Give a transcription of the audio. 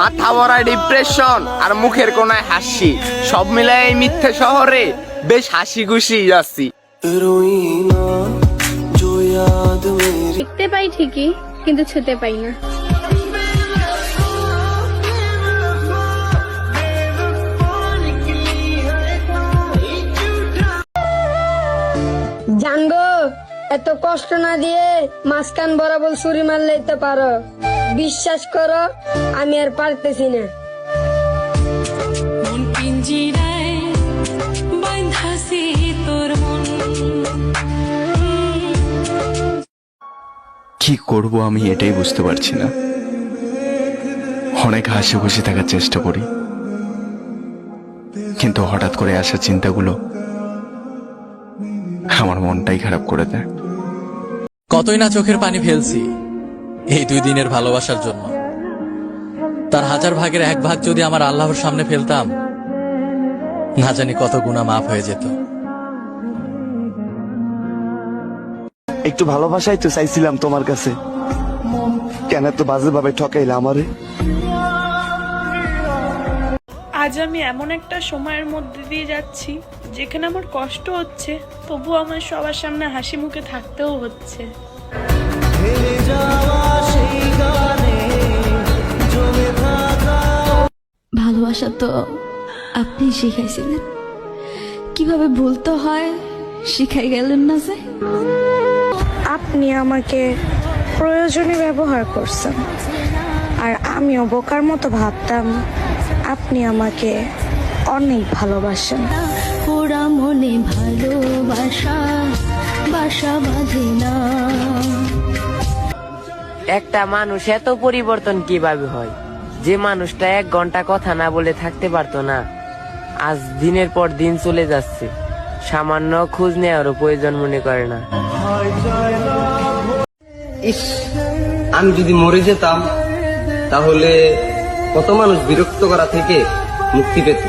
মাথা ভরা ডিপ্রেশন আর মুখের কোনায় হাসি, সব মিলায় এই মিথ্যে শহরে বেশ হাসি খুশি যাচ্ছি। দেখতে পাই ঠিকই, কিন্তু ছুতে পাই না। জানবো এত কষ্ট না দিয়ে মাঝখান বরাবর ছুরি মারলেই তো পারো। বিশ্বাস করো আমি আর পারতেছি না। কি করব আমি এটাই বুঝতে পারছি না। অনেক হাসি খুশি থাকার চেষ্টা করি, কিন্তু হঠাৎ করে আসা চিন্তাগুলো আমার মনটাই খারাপ করে দেয়। কতই না চোখের পানি ফেলছি এই 2 দিনের ভালোবাসার জন্য। তার 1000 ভাগের 1 ভাগ যদি আমার আল্লাহর সামনে ফেলতাম, না জানি কত গুনাহ মাফ হয়ে যেত। একটু ভালোবাসাই তো চাইছিলাম তোমার কাছে, কেন তো বাজে ভাবে ঠকাইলা আমারে। আজ আমি এমন একটা সময়ের মধ্যে দিয়ে যাচ্ছি যেখানে আমার কষ্ট হচ্ছে, তবু আমার সবার সামনে হাসি মুখে থাকতেও হচ্ছে। ভালোবাসা তো আপনি শিখাইছিলেন, কিভাবে ভুলতে হয় শিখাই গেলেন না যে। আপনি আমাকে প্রয়োজনে ব্যবহার করছেন, আর আমিও বোকার মতো ভাবতাম আপনি আমাকে অনেক ভালোবাসেন। ওরা মনে ভালোবাসা বাসা বাঁধে না। একটা মানুষ এত পরিবর্তন কিভাবে হয়? যে মানুষটা 1 ঘন্টা কথা না বলে থাকতে পারতো না, আজ দিনের পর দিন চলে যাচ্ছে, সামান্য খোঁজ নেওয়ারও প্রয়োজন মনে করে না। ইস, আমি যদি মরে যেতাম তাহলে কত মানুষ বিরক্ত করা থেকে মুক্তি পেত।